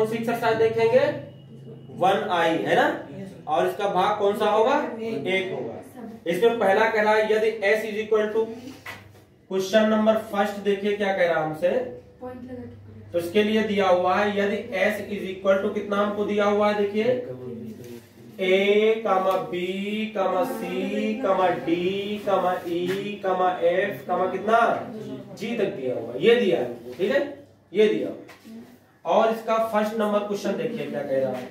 कौन सी एक्सरसाइज देखेंगे 1i है ना, और इसका भाग कौन सा होगा 1 होगा। इसमें पहला कह रहा है यदि s is equal to, question number first देखिए क्या कह रहा है हमसे, तो इसके लिए दिया हुआ है यदि s इज इक्वल टू कितना हमको दिया हुआ है, देखिए a, b, c, d, e, f, कितना g तक दिया हुआ, ये दिया है, ठीक है, ये दिया हुआ। और इसका फर्स्ट नंबर क्वेश्चन देखिए क्या कह रहा है,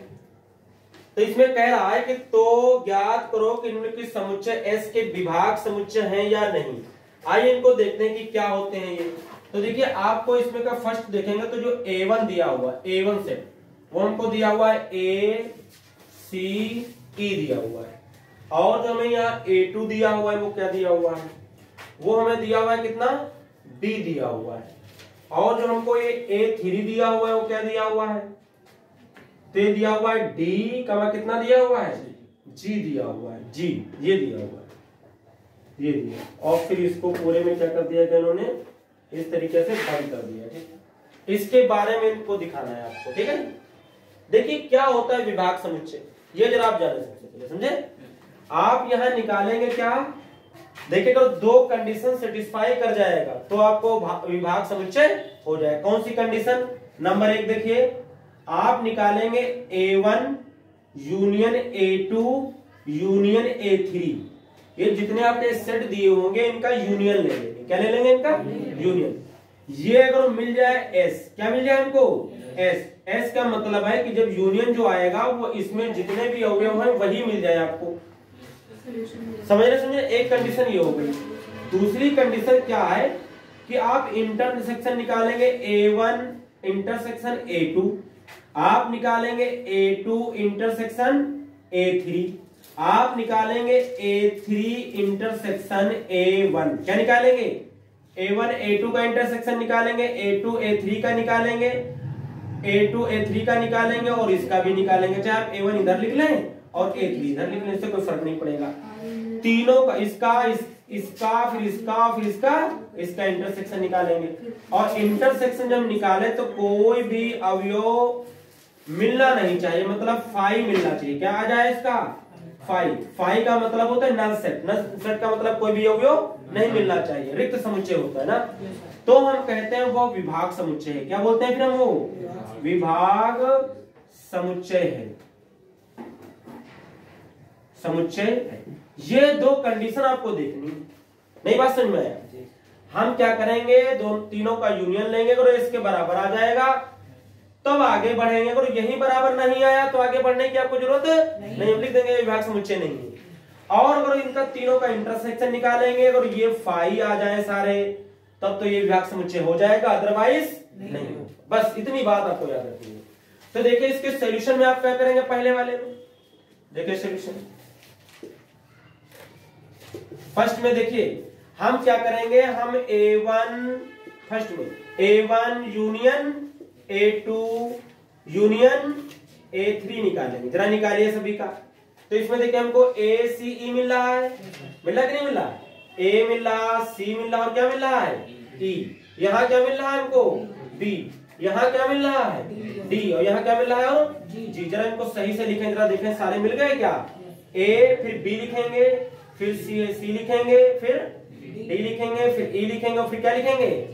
तो इसमें कह रहा है कि तो ज्ञात करो कि इनमें के समुच्चय s के विभाग समुच्चय हैं या नहीं। आइए इनको देखते हैं कि क्या होते हैं ये। तो देखिए आपको इसमें का फर्स्ट देखेंगे तो जो a1 दिया हुआ है, a1 सेट, वो हमको दिया हुआ है a, c, e दिया हुआ है, और जो हमें यहाँ a2 दिया हुआ है वो क्या दिया हुआ है, वो हमें दिया हुआ है कितना b दिया हुआ है, और जो हमको ये a3 दिया हुआ है वो क्या दिया हुआ है, तो ये दिया हुआ है d, कितना दिया हुआ है g दिया हुआ है, g ये दिया हुआ है, ये दिया, और फिर इसको पूरे में क्या कर दिया गया इन्होंने इस तरीके से बंद कर दिया। ठीक, इसके बारे में इनको दिखाना है आपको, ठीक है। देखिए क्या होता है विभाग समुच्चय, ये जरा आप जाने सबसे पहले समझे। आप यहां निकालेंगे क्या, देखिए अगर दो कंडीशन सेटिस्फाई कर जाएगा तो आपको विभाग समुच्चय हो जाएगा। कौन सी कंडीशन, नंबर 1 देखिए आप निकालेंगे a1 union a2 union a3, ये जितने आपके सेट दिए होंगे इनका यूनियन ले लेंगे, क्या ले लेंगे इनका यूनियन। ये अगर मिल जाए s, क्या मिल जाए हमको s का मतलब है कि जब यूनियन जो आएगा वो इसमें जितने भी अवयव हैं वही मिल जाए आपको, समझे। एक कंडीशन ये हो गई। दूसरी कंडीशन क्या है कि आप इंटरसेक्शन निकालेंगे a1 इंटरसेक्शन a2, आप निकालेंगे a2 इंटरसेक्शन a3, आप निकालेंगे a3 इंटरसेक्शन a1, क्या निकालेंगे a1 a2 का इंटरसेक्शन निकालेंगे, a2 a3 का निकालेंगे, a2 a3 का निकालेंगे और इसका भी निकालेंगे, चाहे आप a1 इधर लिख लें और a3 इधर लिख लें, इससे कोई फर्क नहीं पड़ेगा। तीनों का इसका फिर इसका इंटरसेक्शन निकालेंगे, और इंटरसेक्शन जब निकाले तो कोई भी अवयव मिलना नहीं चाहिए, मतलब फाई मिलना चाहिए। क्या आ जाए इसका फाई का मतलब होता है नल सेट, नल सेट का मतलब कोई भी अवयव नहीं मिलना चाहिए, रिक्त समुच्चय होता है ना, तो हम कहते हैं वो विभाग समुच्चय है। क्या बोलते हैं फिर हम, वो विभाग समुच्चय है, समुच्चय है। ये दो कंडीशन आपको देखनी, नहीं बात समझ में आया। हम क्या करेंगे, तीनों का यूनियन लेंगे, अगर इसके बराबर आ जाएगा तब आगे बढ़ेंगे, अगर यही बराबर नहीं आया तो आगे बढ़ने की आपको जरूरत नहीं, हम लिख देंगे विभाग समुच्चय नहीं है। और अगर इनका तीनों का इंटरसेक्शन निकालेंगे, अगर ये फाई आ जाए सारे, तब तो ये विभाग समुच्चय हो जाएगा, अदरवाइज नहीं। बस इतनी बात आपको याद रखनी है। तो देखिए इसके सॉल्यूशन में आप क्या करेंगे, पहले वाले में देखिए सॉल्यूशन फर्स्ट में देखिए हम क्या करेंगे, हम a1 फर्स्ट में a1 union a2 union a3 निकालेंगे, जरा निकालिए सभी का। तो इसमें देखिए हमको a c e मिल रहा है, मिल रहा कि नहीं मिल रहा, a मिल रहा, c मिल रहा, और क्या मिल रहा है e, यहाँ क्या मिल रहा है हमको b, यहाँ क्या मिल रहा है d, और यहाँ क्या मिल रहा है और g। जरा इनको सही से लिखें, जरा देखें सारे मिल गए क्या, a फिर b लिखेंगे, फिर c लिखेंगे, फिर d लिखेंगे, फिर e लिखेंगे, और फिर क्या लिखेंगे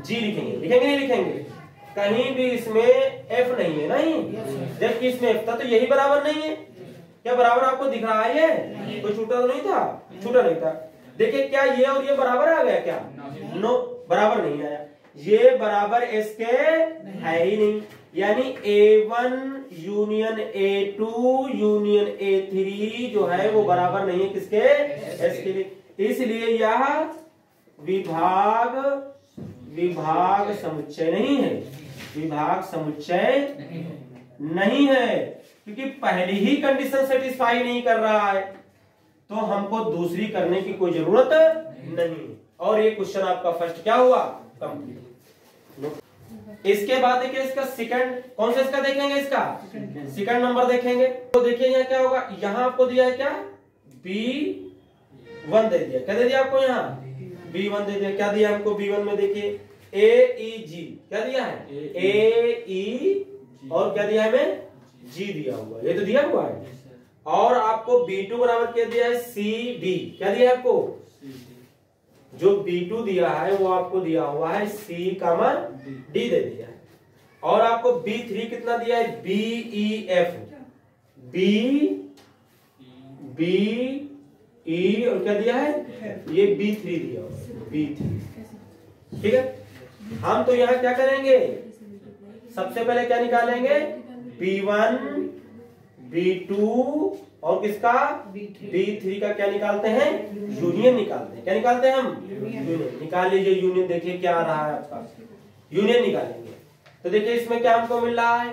g लिखेंगे, लिखेंगे नहीं लिखेंगे, कहीं भी इसमें f नहीं है, नहीं, जबकि इसमें f था, तो यही बराबर नहीं है। क्या बराबर आपको दिख रहा है, ये कोई छूटा तो नहीं था, छूटा नहीं था। देखिए क्या ये और ये बराबर आ गया, क्या नो बराबर नहीं आया, ये बराबर इसके है ही नहीं, यानी a1 union a2 union a3 जो है वो बराबर नहीं है किसके, s के लिए। इसलिए यह विभाग समुच्चय नहीं है, विभाग समुच्चय नहीं है, क्योंकि पहली ही कंडीशन सेटिस्फाई नहीं कर रहा है, तो हमको दूसरी करने की कोई जरूरत नहीं। और ये क्वेश्चन आपका फर्स्ट क्या हुआ, कंप्लीट। इसके बाद देखिए इसका सेकंड, कौन सा इसका देखेंगे, इसका सेकंड नंबर देखेंगे। तो देखिए यहाँ क्या होगा, यहाँ आपको दिया है क्या B1 दे दिया, क्या दे दिया आपको, यहाँ B1 दे दिया। क्या दिया हमको B1 में, देखिए AEG क्या दिया है, AEG और क्या दिया है हमें, G दिया हुआ है, ये तो दिया हुआ है। और आपको B2 बराबर क्या दिया है, CD। क्या दिया है आपको, जो B2 दिया है वो आपको दिया हुआ है C, D दे दिया है। और आपको B3 कितना दिया है, BEF। B E और क्या दिया है, ये B3 दिया हुआ है, B3। ठीक है, हम तो यहाँ क्या करेंगे, सबसे पहले क्या निकालेंगे, B1 B2 और किसका, B3 का क्या निकालते हैं, यूनियन निकालते हैं। क्या निकालते हैं हम, यूनियन। निकाल लीजिए यूनियन, देखिए क्या आ रहा है आपका, यूनियन निकालेंगे। तो देखिए इसमें क्या हमको मिल रहा है,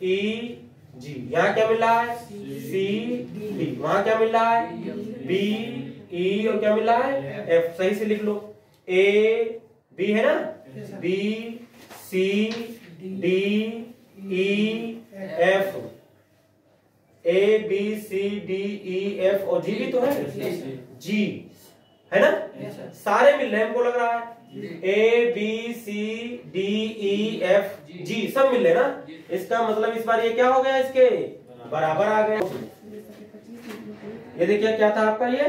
AEG। यहाँ क्या मिल रहा है, CD। वहां क्या मिल रहा है, BE और क्या मिल रहा है, F। सही से लिख लो, AB है ना, BCDEF, ABCDEF और G भी तो है, G है ना, सारे मिल रहे हैं हमको लग रहा है, ABCDEF G सब मिल रहे हैं ना। इसका मतलब इस बार ये क्या हो गया, इसके बराबर आ गया। ये देखिए क्या था आपका, ये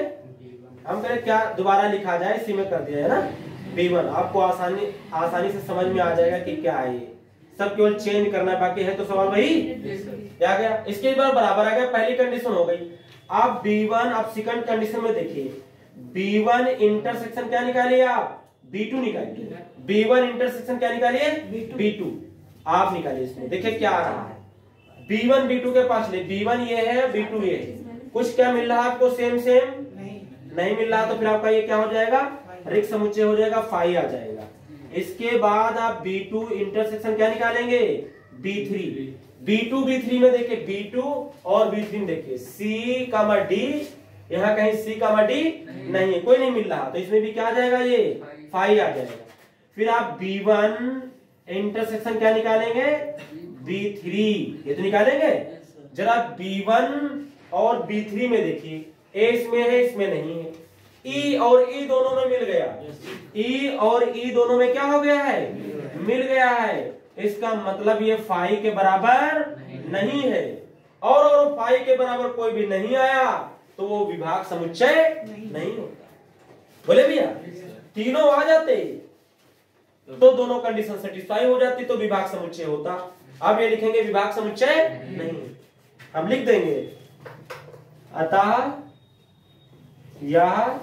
हम करें क्या दोबारा लिखा जाए, इसी में कर दिया है ना, B1। आपको आसानी से समझ में आ जाएगा कि क्या है, ये सब केवल चेंज करना है, बाकी है तो सवाल वही क्या गया। इसके बार बराबर आ गया, पहली कंडीशन हो गई। आप B1, आप सेकंड कंडीशन में देखिए, B1 इंटरसेक्शन क्या निकालिए आप, B2 निकालिए। B1 इंटरसेक्शन क्या निकालिए, B2 आप निकालिए। इसमें देखिए क्या आ रहा है, B1 B2 के पास ले, B1 ये है, B2 ये है, कुछ क्या मिल रहा है आपको, सेम नहीं मिल रहा, तो फिर आपका ये क्या हो जाएगा, रिक्त समुच्चय हो जाएगा, फाई आ जाएगा। इसके बाद आप B2 इंटरसेक्शन क्या निकालेंगे, B3। B2 B3 में देखिए, B2 और B3 में देखिए C, D, यहाँ कहीं C, D नहीं है, कोई नहीं मिल रहा, तो इसमें भी क्या आ जाएगा, ये फाई आ जाएगा। फिर आप B1 इंटरसेक्शन क्या निकालेंगे, B3। ये तो निकालेंगे। जरा B1 और B3 में देखिए, A इसमें है, इसमें नहीं है, E और E दोनों में मिल गया, E और E दोनों में क्या हो गया है, मिल गया है। इसका मतलब ये फाई के बराबर नहीं है, और फाई के बराबर कोई भी नहीं आया तो वो विभाग समुच्चय नहीं होता। बोले भैया, तीनों आ जाते तो दोनों कंडीशन सेटिस्फाई हो जाती, तो विभाग समुच्चय होता। अब ये लिखेंगे विभाग समुच्चय नहीं, हम लिख देंगे अतः यह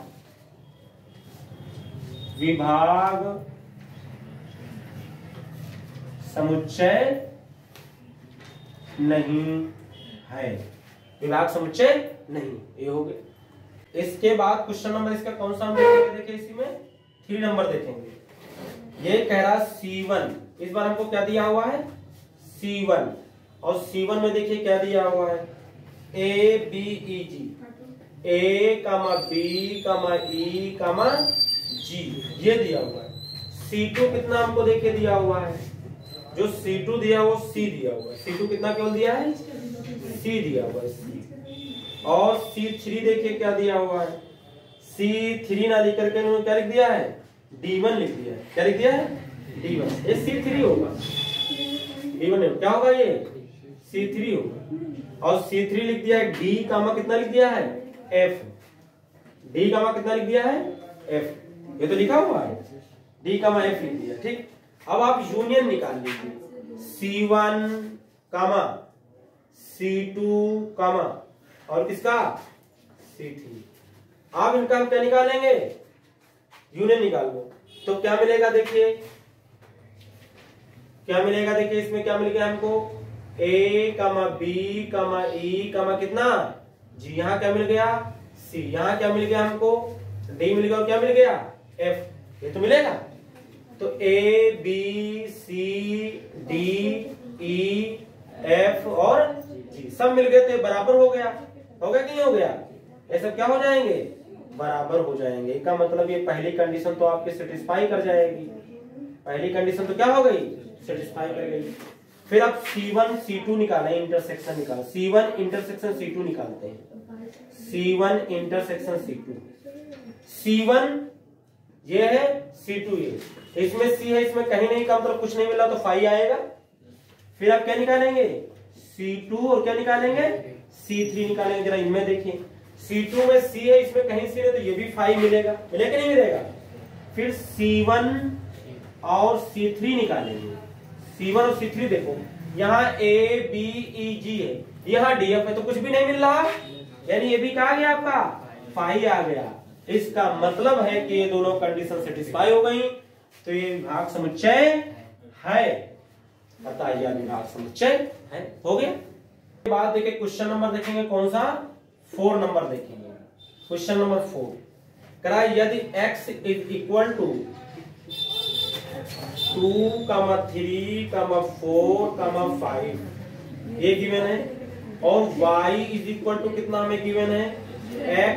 विभाग समुच्चय नहीं है, विभाग समुच्चय नहीं, ये हो गया। इसके बाद क्वेश्चन नंबर इसका कौन सा हम देखेंगे, देखिए इसी में 3 नंबर देखेंगे। ये कह रहा C1, इस बार हमको क्या दिया हुआ है, C1, और C1 में देखिए क्या दिया हुआ है, ABEG, A, B, E, G, ये दिया हुआ है। C2 कितना हमको देखिए दिया हुआ है, जो C2 दिया वो C दिया हुआ है, C2 कितना केवल दिया है, C दिया हुआ है, C। और C3 देखिए क्या दिया हुआ है, C3 ना लिख करके इन्होंने क्या लिख दिया है, D1 लिख दिया है। क्या लिख दिया है, D1। ये C3 होगा, D1 क्या होगा, ये C3 होगा। और C3 लिख दिया है, D कामा कितना लिख दिया है, F। D कामा कितना लिख दिया है, F। ये तो लिखा हुआ है, D कामा F लिख दिया। ठीक, अब आप यूनियन निकाल लीजिए, C1 कामा C2 कामा और किसका, C3। आप इनका हम क्या निकालेंगे, यूनियन निकाल लो। तो क्या मिलेगा, देखिए क्या मिलेगा, देखिए इसमें क्या मिल गया हमको, A, B, E, कितना G। यहाँ क्या मिल गया, C। यहाँ क्या मिल गया हमको, D मिल गया, और क्या मिल गया, F। ये तो मिलेगा। तो A, B, C, D, E, F और G सब मिल गए, तो बराबर हो गया, कि नहीं हो गया, ये सब क्या हो जाएंगे, बराबर हो जाएंगे। इसका मतलब ये पहली कंडीशन तो आपके सेटिस्फाई कर जाएगी, पहली कंडीशन तो क्या हो गई, सेटिस्फाई कर गई। फिर आप C1 C2 निकालें, इंटरसेक्शन निकालें, C1 इंटरसेक्शन C2 निकालते हैं, C1 इंटरसेक्शन C2। C1 ये है, C2 ये, इसमें C है, इसमें कहीं नहीं का मतलब कुछ नहीं मिला, तो फाई आएगा। फिर आप क्या निकालेंगे C2 और क्या निकालेंगे C3 निकालेंगे। जरा इनमें देखिए C2 में C है, इसमें कहीं C है तो ये भी 5 मिलेगा, मिलेगा नहीं मिलेगा। फिर C1 और C3 निकालेंगे। C1 और C3 देखो यहाँ ABEG है, यहाँ DF है तो कुछ भी नहीं मिल रहा, यानी ये भी कहा गया आपका 5 आ गया। इसका मतलब है कि ये दोनों कंडीशन सेटिस्फाई हो गई, तो ये विभाग समुच्चय है। बताइए विभाग समुच्चय है, हो गया। बाद देखिए क्वेश्चन नंबर देखेंगे कौन सा 4 नंबर देखेंगे। क्वेश्चन नंबर 4 करा यदि x इज इक्वल टू 2, 3, 4, 5 ये गिवन है, और y इज इक्वल टू कितना हमें गिवन है x,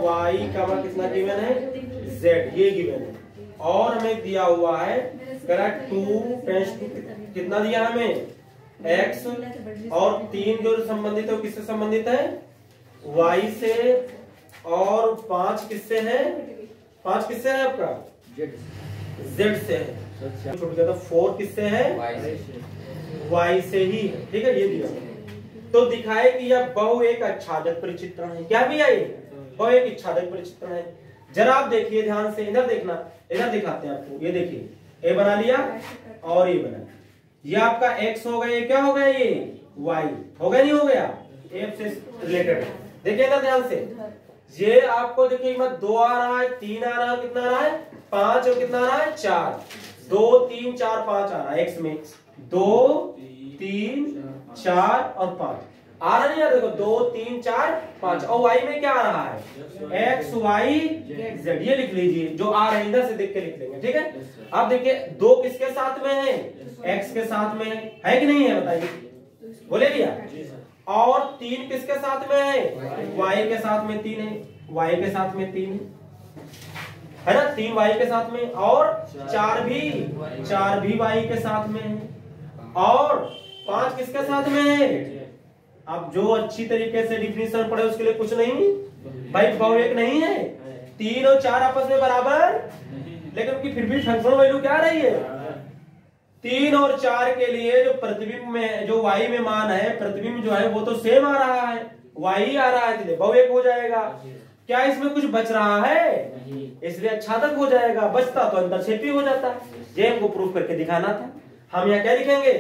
y, कितना गिवन है z, ये गिवन है। और हमें दिया हुआ है करा 2 टेंस टू कितना दिया हमें x, और 3 जो संबंधित है वो किससे संबंधित है y से, और 5 किससे है, 5 किससे है आपका z से है। छूट गया तो 4 किससे है y से ही है, ठीक है। ये दिया तो दिखाए कि यह बहु एक आच्छादक परिचित्रण है। क्या भी है ये बहु एक आच्छादक परिचित्रण है। जरा आप देखिए ध्यान से, इधर देखना, इधर दिखाते हैं आपको। ये देखिए ए बना लिया और ये बना, ये आपका x हो गया, ये क्या हो गया ये y हो गया, नहीं हो गया f से रिलेटेड है। देखिए इधर ध्यान से, ये आपको देखिए मत 2 आ रहा है, 3 आ रहा है, कितना आ रहा है 5, और कितना आ रहा है 4, 2, 3, 4, 5 आ रहा है x में, 2, 3, 4 और 5 आ रहा नहीं यार, देखो 2, 3, 4, 5, और y में क्या आ रहा है x, y, z, ये लिख लीजिए जो आ रहा है, इधर से देख के लिख लेंगे, ठीक है। अब देखिए 2 किसके साथ में है x के साथ में है कि नहीं है, बताइए बोले भैया। और 3 किसके साथ में है y के साथ में 3 है, y के साथ में 3 है ना, 3 y के साथ में, और 4 भी y के साथ में है, और 5 किसके साथ में है। अब जो अच्छी तरीके से डिफिनेशन पढ़े उसके लिए कुछ नहीं भाई, बहु एक नहीं है, 3 और 4 आपस में बराबर, लेकिन उनकी फिर भी फंक्शनल वैल्यू क्या रही है 3 और 4 के लिए जो प्रतिबिंब में जो y में मान है, प्रतिबिंब जो है वो तो सेम आ रहा है, y आ रहा है, इसलिए बहु एक हो जाएगा। क्या इसमें कुछ बच रहा है, इसलिए आच्छादक हो जाएगा, बचता तो अंतरक्षेपी हो जाता। ये हमको प्रूफ करके दिखाना था। हम यहाँ क्या लिखेंगे,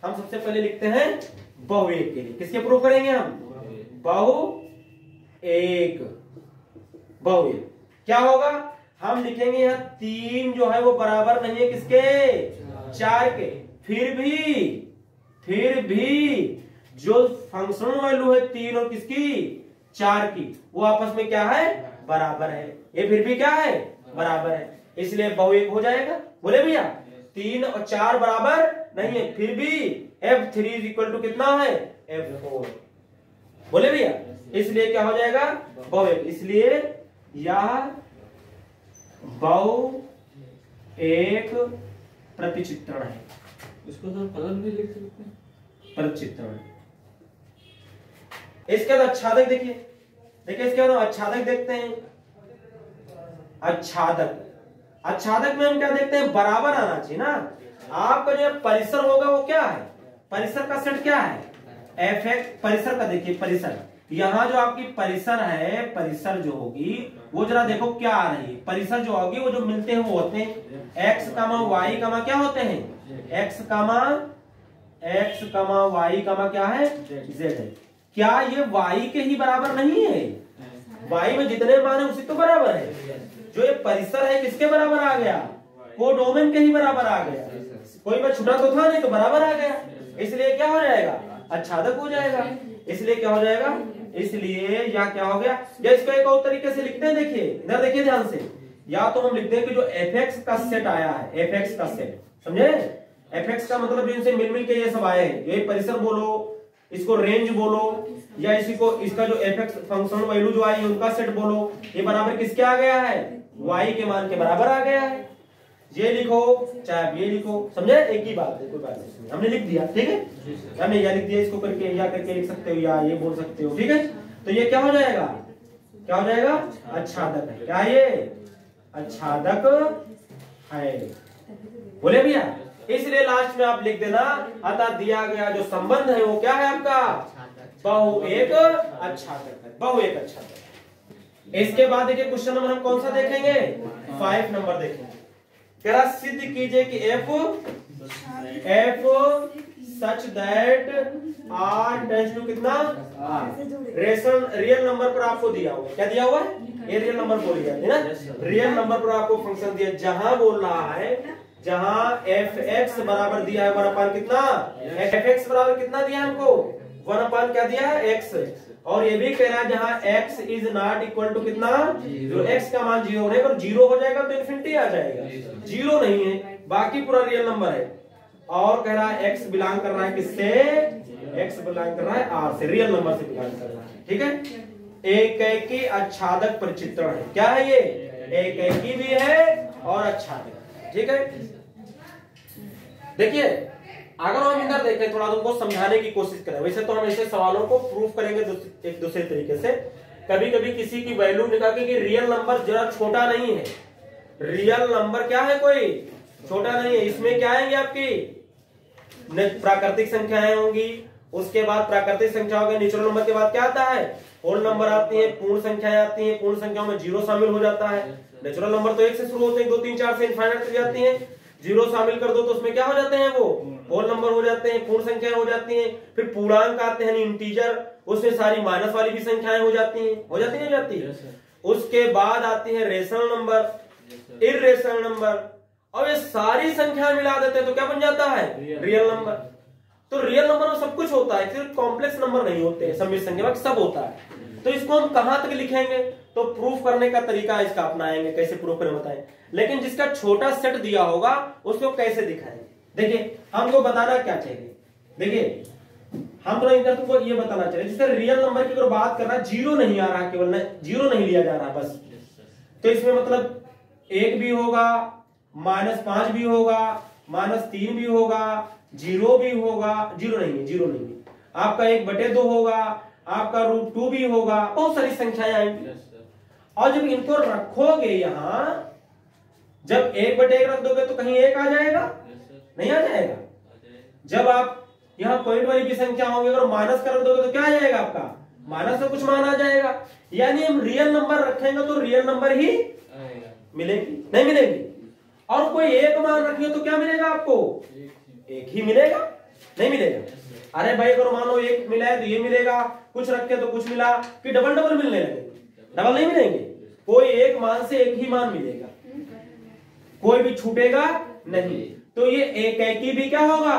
हम सबसे पहले लिखते हैं बहु एक के लिए, किसके प्रूफ करेंगे हम बहु एक, बहु एक क्या होगा, हम लिखेंगे यहाँ 3 जो है वो बराबर नहीं है किसके 4 के, फिर भी जो फंक्शनल वैल्यू है 3 और किसकी 4 की, वो आपस में क्या है बराबर है, ये फिर भी क्या है बराबर है, इसलिए बहु एक हो जाएगा। बोले भैया 3 और 4 बराबर नहीं है, फिर भी F3 इज इक्वल टू कितना है F4, बोले भैया, इसलिए क्या हो जाएगा बहु एक, इसलिए यह बहु एक प्रतिचित्रण है। इसको तो फलन भी लिख सकते हैं, प्रतिचित्रण। इसके बाद आच्छादक देखिए, इसके बाद आच्छादक देखते हैं। आच्छादक में हम क्या देखते हैं, बराबर आना चाहिए ना। आपका जो परिसर होगा वो क्या है, परिसर का सेट क्या है Fx, परिसर का देखिए, परिसर यहाँ जो आपकी परिसर है, परिसर जो होगी वो जरा देखो क्या आ रही है, परिसर जो होगी वो जो मिलते हैं वो होते हैं x, y, क्या होते हैं x, y, क्या है z है। क्या ये y के ही बराबर नहीं है, y में जितने मान है उसी तो बराबर है। जो ये परिसर है किसके बराबर आ गया, कोडोमेन के ही बराबर आ गया, कोई बात छुटा तो था नहीं तो बराबर आ गया, इसलिए क्या हो जाएगा आच्छादक हो जाएगा। इसलिए क्या हो जाएगा, इसलिए या क्या हो गया, या इसको एक और तरीके से लिखते हैं, देखिए इधर देखिए ध्यान से, या तो हम लिखते हैं कि जो fx का सेट आया है, fx का सेट, समझे, fx का मतलब जो इनसे मिल के ये सब आए हैं, ये परिसर बोलो, इसको रेंज बोलो, या इसी को इसका जो fx फंक्शनल वैल्यू जो आई है उनका सेट बोलो, ये बराबर किसके आ गया है y के मान के बराबर आ गया है। ये लिखो चाहे आप ये लिखो, समझे, एक ही बात है, कोई बात नहीं, हमने लिख दिया, ठीक है, हमने या लिख दिया, इसको करके या करके लिख सकते हो, या ये बोल सकते हो, ठीक है। तो ये क्या हो जाएगा, क्या हो जाएगा आच्छादक है, क्या ये आच्छादक है, बोले भैया। इसलिए लास्ट में आप लिख देना, अतः दिया गया जो संबंध है वो क्या है आपका, बहु एक आच्छादक है, बहु एक आच्छादक। इसके बाद देखिए क्वेश्चन नंबर हम कौन सा देखेंगे, 5 नंबर देखेंगे। कह रहा सिद्ध कीजिए कि F such that R tends to कितना, रियल नंबर पर आपको दिया हुआ, क्या दिया हुआ है, ये रियल नंबर बोल दिया है ना, रियल नंबर पर आपको फंक्शन दिया, जहां बोल रहा है, जहां एफ एक्स बराबर दिया है 1 कितना, एफ एक्स बराबर कितना दिया है हमको, 1 क्या दिया है, एक्स। और ये भी कह रहा है जहां x is not equal to कितना, जो x का मान 0 होने पर 0 हो जाएगा तो इन्फिनिटी आ जाएगा, 0 नहीं है, बाकी पूरा रियल नंबर है। और कह रहा है x बिलोंग कर रहा है किससे, x बिलोंग कर रहा है r से, रियल नंबर से बिलोंग कर रहा है, ठीक है। एकैकी आच्छादक परिचित्रण है, क्या है ये, एकैकी भी है और आच्छादक, ठीक है। देखिए अगर हम इधर देखें, थोड़ा तुमको समझाने की कोशिश करें, वैसे तो हम ऐसे सवालों को प्रूव करेंगे एक दूसरे तरीके से। कभी कभी किसी की वैल्यू निकालेंगे कि रियल नंबर जरा छोटा नहीं है, रियल नंबर क्या है, कोई छोटा नहीं है, इसमें क्या आएंगे आपकी प्राकृतिक संख्याएं होंगी, उसके बाद प्राकृतिक संख्या होगी, नेचुरल नंबर के बाद क्या आता है, होल नंबर आती है, पूर्ण संख्याएं आती हैं, पूर्ण संख्याओं में 0 शामिल हो जाता है। नेचुरल नंबर तो 1 से शुरू होते हैं, 2 3 4 से इनफाइनाइट तक जाती हैं, 0 शामिल कर दो तो उसमें क्या हो जाते हैं, वो होल नंबर हो जाते हैं, पूर्ण संख्याएं हो जाती हैं। फिर पूर्णांक आते हैं, इंटीजर, उसमें सारी माइनस वाली भी संख्याएं हो जाती हैं, हो जाती है। उसके बाद आती है रेशनल नंबर, इर्रेशनल नंबर, और ये सारी संख्याएं मिला देते हैं तो क्या बन जाता है, रियल नंबर। तो रियल नंबर में सब कुछ होता है, सिर्फ कॉम्प्लेक्स नंबर नहीं होते हैं, सम्मिश्र संख्या बाकी सब होता है। तो इसको हम कहां तक लिखेंगे, तो प्रूफ करने का तरीका इसका अपनाएंगे, कैसे प्रूफ करें बताएं। लेकिन जिसका छोटा सेट दिया होगा उसको कैसे दिखाएंगे, देखिए हमको बताना क्या चाहिए। देखिए हम तो इधर तुमको ये बताना चाहिए, जिसका रियल नंबर की अगर बात कर रहा है, 0 नहीं आ रहा, केवल 0 नहीं लिया जा रहा बस, तो इसमें मतलब 1 भी होगा, -5 भी होगा, -3 भी होगा, 0 भी होगा, 0 नहीं है, आपका 1/2 होगा, आपका √2 भी होगा, बहुत सारी संख्याएं आएंगी। और जब इनको रखोगे यहां, जब 1/1 रख दोगे तो कहीं 1 आ जाएगा, नहीं आ जाएगा। जब आप यहाँ पॉइंट वाली की संख्या होगी, अगर माइनस कर दोगे तो क्या आ जाएगा, आपका माइनस से कुछ मान आ जाएगा। यानी हम रियल नंबर रखेंगे तो रियल नंबर ही मिलेगी, नहीं मिलेगी। और कोई एक मान रखिए तो क्या मिलेगा आपको, एक ही मिलेगा, नहीं मिलेगा। अरे भाई अगर मान लो 1 मिला है तो ये मिलेगा, कुछ रखे तो कुछ मिला, कि डबल मिलने लगे, डबल नहीं मिलेंगे, कोई एक मान से एक ही मान मिलेगा, कोई भी छूटेगा नहीं। तो ये एकैकी भी क्या होगा,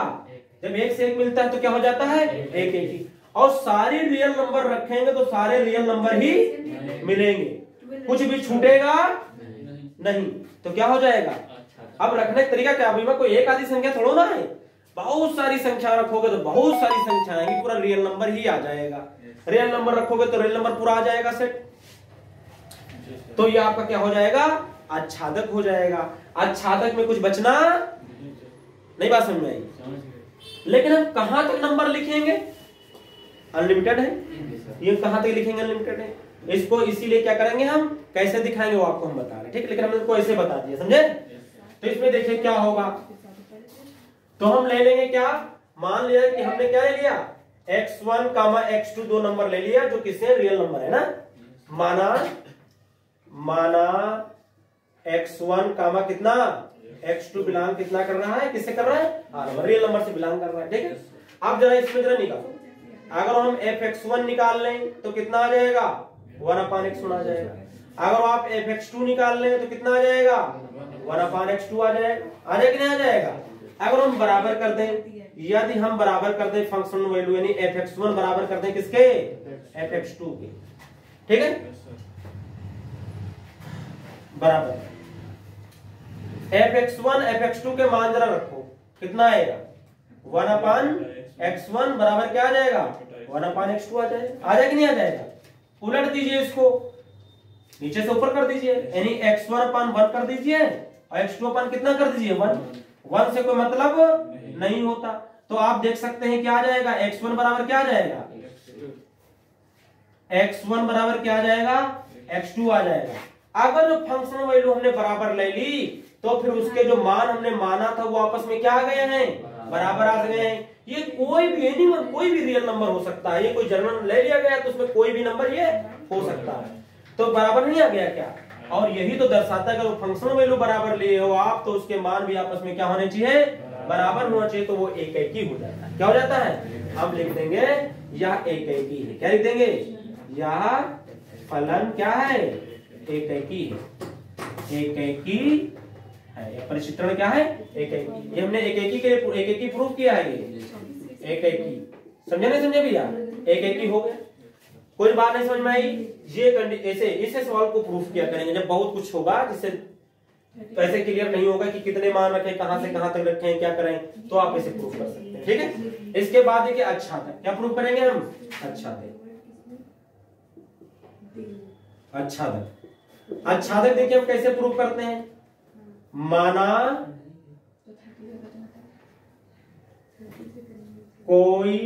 जब 1 से 1 मिलता है तो क्या हो जाता है, एकैकी। और सारे रियल नंबर रखेंगे तो सारे रियल नंबर ही मिलेंगे, कुछ भी छूटेगा नहीं, तो क्या हो जाएगा। अब रखने का तरीका क्या, अभी में कोई एक आधी संख्या थोड़ा ना है, बहुत सारी संख्या रखोगे तो बहुत सारी संख्या आएंगी, पूरा रियल नंबर ही आ जाएगा। रियल नंबर रखोगे तो रियल नंबर पूरा आ जाएगा सेट, तो ये आपका क्या हो जाएगा, आच्छादक हो जाएगा। आच्छादक में कुछ बचना नहीं, बात समझ में आई। लेकिन हम कहां तक नंबर लिखेंगे, अनलिमिटेड है, ये कहां तक लिखेंगे, अनलिमिटेड है। इसको इसीलिए क्या करेंगे, हम कैसे दिखाएंगे वो आपको हम बता रहे हैं, ठीक है। लेकिन हमने इसको ऐसे बता दिया, समझे। तो इसमें देखिए क्या होगा, तो हम ले लेंगे क्या, मान लिया कि हमने क्या ले लिया, x1, x2 दो नंबर ले लिया जो किससे रियल नंबर है ना। माना x1 कितना, x2 बिलोंग कितना कर रहा है, किससे कर रहा है, रियल नंबर से बिलोंग कर रहा है, ठीक है। अब जरा इसमें जरा निकालो, अगर हम fx1 निकाल लें तो कितना आ जाएगा, 1/x1 आ जाएगा। अगर आप fx2 निकाल लें तो कितना आ जाएगा, 1/x2 आ जाएगा, आ जाएगा कि नहीं आ जाएगा। अगर हम बराबर कर दें, यदि हम बराबर कर दें फंक्शन वैल्यू, यानी fx1 बराबर कर दें किसके, fx2 के, ठीक है, बराबर fx1 fx2 के मान जरा रखो, कितना आएगा, 1/x1 बराबर क्या आ जाएगा, 1/x2 आ जाएगा, आ जाएगा कि नहीं आ जाएगा। उलट दीजिए इसको, नीचे से ऊपर कर दीजिए, यानी x1/1 कर दीजिए और x2 कितना कर दीजिए, 1 से कोई मतलब नहीं होता। तो आप देख सकते हैं क्या आ जाएगा, x1 बराबर क्या आ जाएगा, x1 बराबर क्या आ जाएगा, x2 आ जाएगा। अगर जो फंक्शन वैल्यू हमने बराबर ले ली तो फिर उसके जो मान हमने माना था वो आपस में क्या आ गए हैं, बराबर आ गए हैं। ये कोई भी एनिमल, कोई भी रियल नंबर हो सकता है, ये कोई जर्नल ले लिया गया तो उसमें कोई भी नंबर ये हो सकता है, तो बराबर नहीं आ गया क्या। और यही तो दर्शाता है अगर वो फंक्शनल वैल्यू बराबर लिए हो आप तो उसके मान भी आपस में क्या होने चाहिए, बराबर होना चाहिए, तो वो एक एक ही हो जाता है। क्या हो जाता है, हम लिख देंगे यह एक एक ही है। क्या लिख देंगे, यह फलन क्या है, एक एक ही है, एक एक ही है। परिचित्रण क्या है, एक एक ही। ये हमने एक एक ही के लिए एक एक ही प्रूफ किया है, ये एक एक ही, समझे नहीं समझे भैया, एक एक ही हो गया। कोई बात नहीं समझ में आई, ये ऐसे इसे सवाल को प्रूफ किया करेंगे जब बहुत कुछ होगा जिससे ऐसे क्लियर नहीं होगा कि कितने मान रखे, कहां से कहां तक रखे, क्या करें, तो आप इसे प्रूफ कर सकते हैं। ठीक है, इसके बाद देखिए आच्छादक, क्या प्रूफ करेंगे हम, आच्छादक। आच्छादक, आच्छादक देखिए हम कैसे प्रूफ करते हैं, माना कोई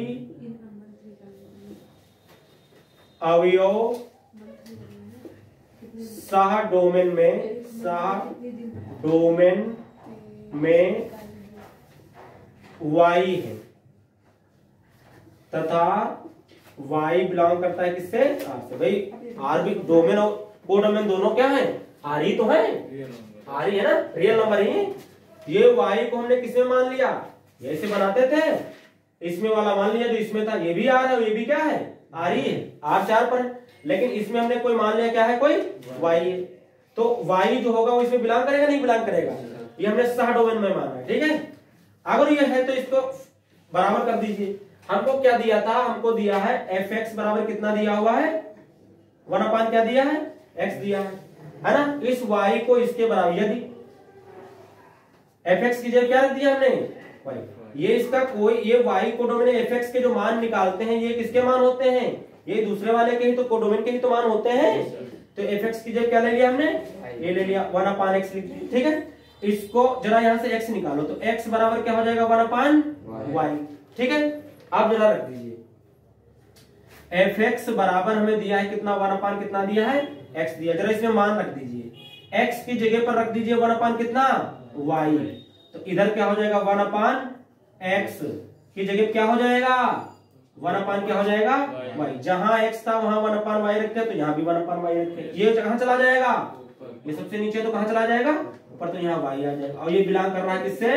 अवयव सह डोमेन में y है तथा y बिलोंग करता है किससे, R से। भाई R भी डोमेन और को डोमेन दोनों क्या है, R ही तो है, R ही है ना, रियल नंबर ही। ये y को हमने किसमें मान लिया, ये ऐसे बनाते थे, इसमें वाला मान लिया जो इसमें था, ये भी R है, ये भी क्या है, R ही है, R 4 पर है, लेकिन इसमें हमने कोई मान लिया क्या है, कोई y है, तो y जो होगा वो इसमें बिलोंग करेगा, नहीं बिलोंग करेगा, ये हमने सह डोमेन में माना है। ठीक है, अगर ये है तो इसको बराबर कर दीजिए। हमको क्या दिया था, हमको दिया है fx बराबर कितना दिया हुआ है, 1/, क्या दिया है, x दिया है ना। इस y को इसके बराबर, यदि fx की जगह क्या रख दिया हमने, y, ये इसका कोई, ये y कोडोमेन fx के जो मान निकालते हैं ये किसके मान होते हैं, ये दूसरे वाले के ही तो कोडोमेन के ही तो मान होते हैं। तो fx की जगह क्या ले लिया हमने, ये ले लिया 1/x लिख दिया। ठीक है, इसको जरा यहां से x निकालो तो x बराबर क्या हो जाएगा, 1/y। ठीक है, आप जरा रख दीजिए fx बराबर हमें दिया है कितना, 1/, कितना दिया है, x दिया, जरा इसमें मान रख दीजिए, x की जगह पर रख दीजिए 1/, कितना, y, तो इधर क्या हो जाएगा, 1/x की जगह क्या हो जाएगा, 1/, क्या हो जाएगा, y। जहां x था वहां 1/y रखे तो यहाँ भी 1/y रखे, ये कहां चला जाएगा, ये सबसे नीचे तो कहां चला जाएगा, ऊपर, तो यहाँ y आ जाएगा। और ये बिलोंग कर रहा है किससे,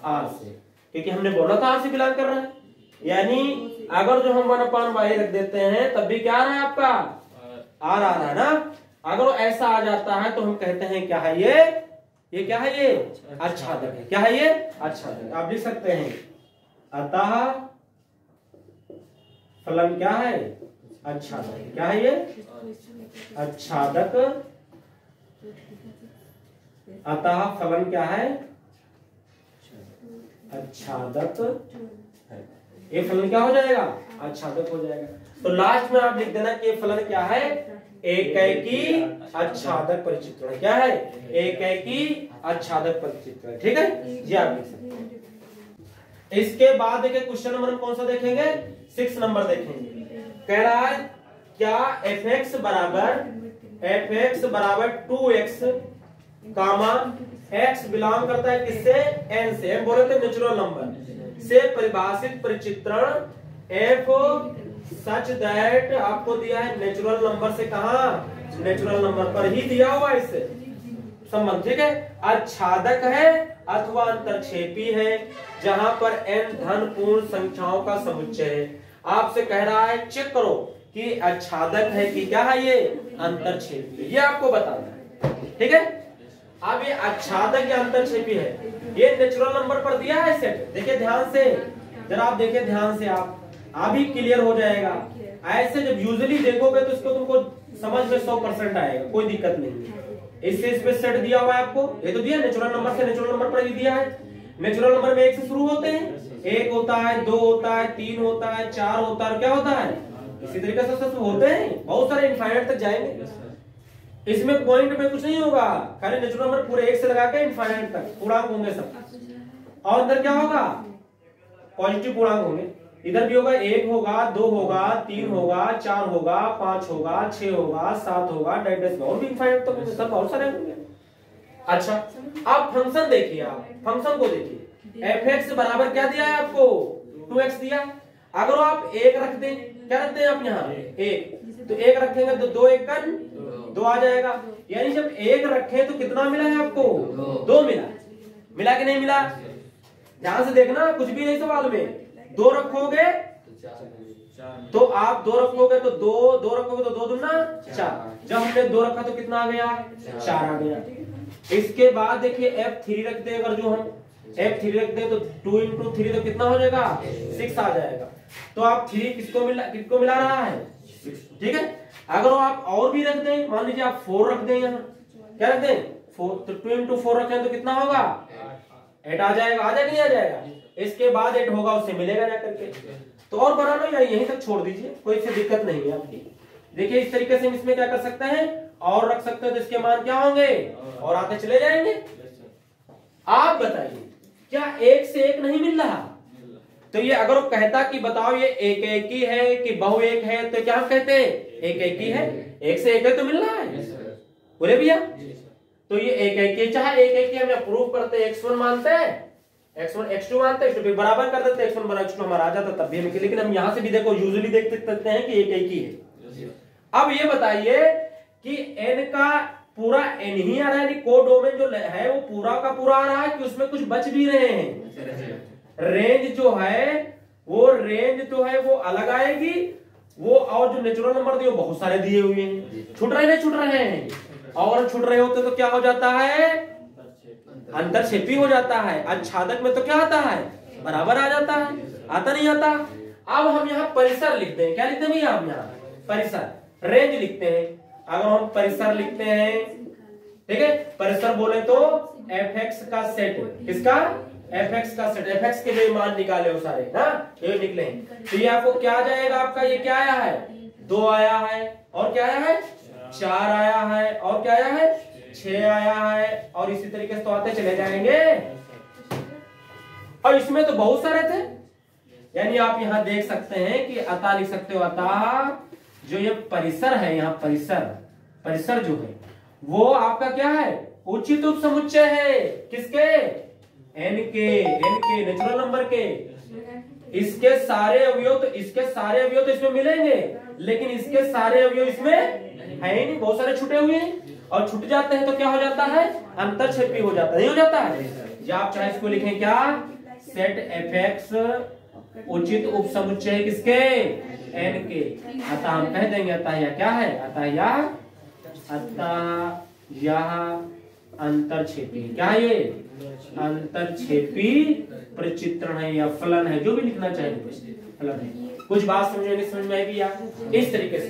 R से, क्योंकि हमने बोला था R से बिलोंग कर रहा है। यानी अगर जो हम 1/y रख देते हैं तब भी क्या आ रहा है आपका, R आ रहा है ना। अगर वो ऐसा आ जाता है तो हम कहते हैं क्या है ये क्या है, ये आच्छादक है। क्या है ये, आच्छादक। आप लिख सकते हैं अतः फलन क्या है, आच्छादक। क्या है ये, आच्छादक। अतः फलन क्या है, आच्छादक है। ये फलन क्या हो जाएगा, आच्छादक हो जाएगा। तो लास्ट में आप लिख देना कि ये फलन क्या है, एकैकी आच्छादक परिचित्रण। क्या है, एकैकी आच्छादक परिचित्रण। ठीक है, ये आप लिख सकते हैं। इसके बाद देखिए क्वेश्चन नंबर कौन सा देखेंगे, 6 नंबर देखेंगे। कह रहा है क्या fx बराबर 2x कामा x बिलोंग करता है किससे, n से, हम बोले थे नेचुरल नंबर से परिभाषित परिचित्रण f सच दैट, आपको दिया है नेचुरल नंबर से, कहा नेचुरल नंबर पर ही दिया हुआ इससे संबंध। ठीक है, आच्छादक है अथवा अंतरक्षेपी है जहां पर n धन पूर्ण संख्याओं का समुच्चय है। आपसे कह रहा है चेक करो कि आच्छादक है कि क्या है, ये अंतरक्षेपी है, ये आपको बताना है। ठीक है, अब ये आच्छादक या अंतरक्षेपी है, ये नेचुरल नंबर पर दिया है सेट। देखिए ध्यान से, जरा आप देखिए ध्यान से, आप ही क्लियर हो जाएगा। ऐसे जब यूजुअली देखोगे तो इसको तुमको समझ में 100% आएगा, कोई दिक्कत नहीं। इससे इस पे सेट दिया हुआ है आपको, ये तो दिया नेचुरल नंबर से, नेचुरल नंबर पर ही दिया है। नेचुरल नंबर में 1 से शुरू होते हैं, 1 होता है, 2 होता है, 3 होता है, 4 होता है, क्या होता है, इसी तरीके से सब होते हैं, बहुत सारे इनफाइनाइट तक जाएंगे। इसमें पॉइंट में कुछ नहीं होगा, खाली नेचुरल नंबर पूरे 1 से लगा के इनफाइनाइट तक पूर्णांक होंगे सब। और अंदर क्या होगा, पॉजिटिव पूर्णांक होंगे। इधर भी होगा, 1 होगा, 2 होगा, 3 होगा, 4 होगा, 5 होगा, 6 होगा, 7 होगा, डैश और भी इनफाइनाइट तक सब बहुत सारे होंगे। अच्छा आप फंक्शन देखिए, आप फंक्शन को देखिए, fx बराबर क्या दिया है आपको 2x दिया। अगर आप एक रख दें, क्या रखते हैं आप यहाँ एक, तो एक रखेंगे तो 2 1 2 आ जाएगा। यानी जब एक रखे तो कितना मिला है आपको 2 मिला कि नहीं मिला? ध्यान से देखना, कुछ भी नहीं सवाल में। 2 रखोगे तो आप 2 रखोगे तो 2 रखोगे तो 2 दूना 4। जब हमने 2 रखा तो कितना आ गया 4 आ गया। इसके बाद देखिए F3 रख दे, अगर जो हम F3 रख दे तो 2 × 3 तो कितना हो जाएगा 6 आ जाएगा। तो आप 3 किसको मिला रहा है 6, ठीक है। अगर आप और भी रख दें, मान लीजिए आप 4 रख दें, यहाँ क्या रख दें 4, तो 2 × 4 रखें तो कितना होगा 8 आ जाएगा। आ जाएगा नहीं आ जाएगा? इसके बाद 8 होगा, उससे मिलेगा जाकर के। तो और बना लो या यहीं तक छोड़ दीजिए, कोई इससे दिक्कत नहीं है आपकी। देखिए इस तरीके से हम इसमें क्या कर सकते हैं और रख सकते हैं, तो इसके मान क्या होंगे और आते चले जाएंगे। आप बताइए क्या एक से एक नहीं मिल रहा? तो ये अगर वो कहता कि बताओ ये एक एक ही है कि बहु एक है, तो क्या हम कहते हैं एक एक ही है। एक से एक है तो मिल रहा है, बोले भैया। तो ये एक एक ही, चाहे एक एक ही हम प्रूव करते हैं, x1 मानते हैं, x1 x2 मानते हैं, x2 बराबर कर देते हैं, x1 बराबर x2 हमारा आ जाता तब भी हम, लेकिन हम यहां से भी देखो यूजुअली देख सकते हैं कि एक एक ही है। अब ये बताइए कि n का पूरा n ही आ रहा है, कोडोमेन जो है वो पूरा का पूरा आ रहा है कि उसमें कुछ बच भी रहे हैं? रेंज जो है वो अलग आएगी, वो और जो नेचुरल नंबर दिए बहुत सारे दिए हुए हैं, छूट रहे हैं। और छूट रहे होते तो क्या हो जाता है अंतरक्षेपी हो जाता है। आच्छादक में तो क्या आता है बराबर आ जाता है, आता नहीं आता। अब हम यहाँ परिसर लिखते हैं, क्या लिखते हैं भैया हम यहाँ परिसर, रेंज लिखते हैं। अगर हम परिसर लिखते हैं, ठीक है, परिसर बोले तो fx का सेट, किसका fx का सेट, fx के जो मान निकाले हो सारे ना ये निकले। तो ये आपको क्या आ जाएगा, आपका ये क्या आया है 2 आया है, और क्या आया है 4 आया है, और क्या आया है 6 आया है, और इसी तरीके से तो आते चले जाएंगे। और इसमें तो बहुत सारे थे, यानी आप यहां देख सकते हैं कि अतः लिख सकते हो, अतः जो ये परिसर है, यहाँ परिसर जो है वो आपका क्या है उचित उपसमुच्चय है, किसके n के नेचुरल नंबर के। इसके सारे अवयव तो इसमें मिलेंगे, लेकिन इसके सारे अवयव इसमें है ही नहीं, बहुत सारे छूटे हुए हैं। और छूट जाते हैं तो क्या हो जाता है अंतरक्षेपी हो जाता है, नहीं हो जाता है। या आप चाहे इसको लिखें क्या सेट fx उचित उपसमुच्चय किसके n के। अतः हम कह देंगे अतः यह क्या है, अतः यह अंतरक्षेपी, क्या है ये अंतरक्षेपी प्रचित्रण है या फलन है, जो भी लिखना चाहिए फलन है। कुछ बात समझ में आई भैया? इस तरीके से